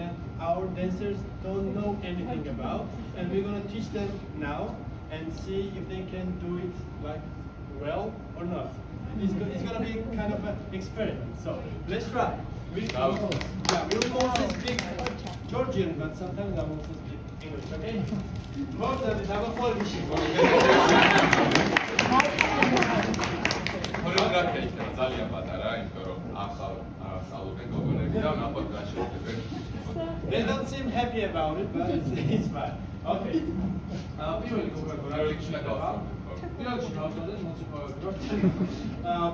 that our dancers don't know anything about, and we're gonna teach them now and see if they can do it like well or not. It's gonna be kind of an experiment. So let's try. We also speak Georgian, but sometimes I also speak English. Okay? Most of the time, Choreografia იქნება ძალიან პატარა, იმიტომ რომ ახალ სწავლობენ გოგონები და ნახოთ რა შეიძლება. They don't seem happy about it, but it's fine. Okay. პირველი გოგონები შეგავსა. პირველში გავსადეთ მოციქულებს.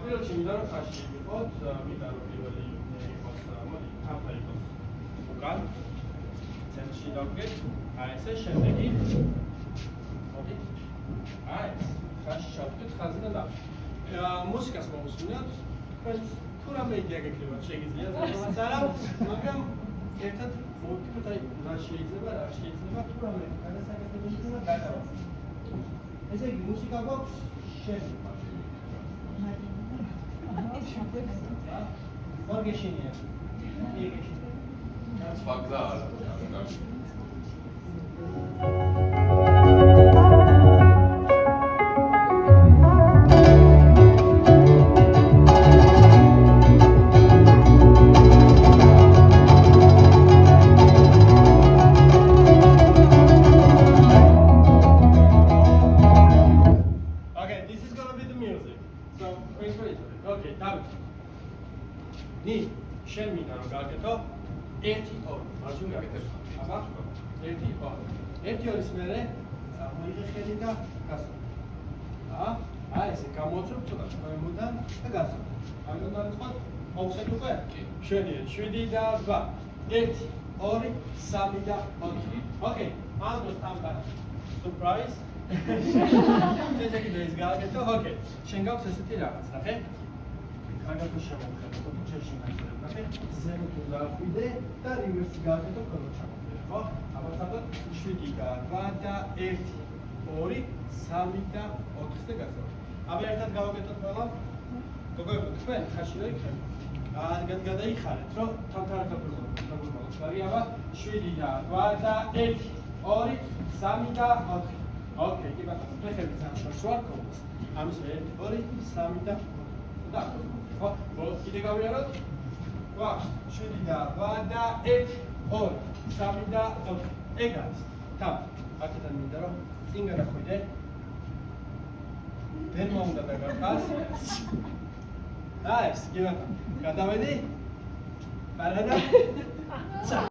პირველში მინდა რომ ხაში იყოთ, მინდა რომ პირველი იყოს მოდი თამთა იყოს. უკან ცენტრში დავდგეთ. აი ესე შემდეგი. მოდი. აი ხაში ჩავდგეთ ხაზიდან და მუსიკას მოვუსმინოთ. თქვენ თუ რამე იდეა გექნებათ შეგიძლიათ ზოგადად არა, მაგრამ ერთად მოვიქნოთ აი რა შეიძლება თუ რამე გადასაკეთებელი იქნება გადავას. ესე იგი მუსიკა გვაქვს შეფიქრა. ვარგეშინია. ეგეშინია. სხვა გზა არა. Okay, David. Ni, შენ მინდა რომ გააკეთო 1-2. მარჯვნივ გააკეთე. აბა 1-2. 1-2-ის მერე წამოიღე ხელი და გასო. აი ესე გამოცრობ ცოტა მოემოდან და გასო. აი უნდა დავიწყოთ მოხსეთ უკვე? კი. შენია 7 და 8. 1, 2, 3 და 4. Okay, ამ დროს თამთა. Surprise. ესე იგი ეს გააკეთო. Okay. შენ გაქვს ესეთი რაღაც, ნახე? Agora chamamos o cara, todo dia chama ele, zero tudo lá, cuidei, tá ali esse gato eu tô com o chama. Ó, agora შვიდი და 8, 2, 3 და 4 და გასა. აბა ერთად გავაკეთოთ ყველა. გოგოებო, თქვენ ხაში რა იქნება? გადაიხარეთ, რომ თამთა გაგულმალოთ. არის აბა 7 და 8 და 1, 2, 3 და 4. Okay, კი ბატონო, ფეხები სამშორს ვარ კომოს. ამის 1, 2, 3 და 4. Oh, კიდე გავიაროთ? ვახ, 7 და 8 და 1, 2, 3 და 4. ეგ არის. თან, აქედან მინდა რომ წინ გადახვიდე. ვერ მომდა დაგარყას. აი, ეს კი ბატონო. გადავედი? პარადა.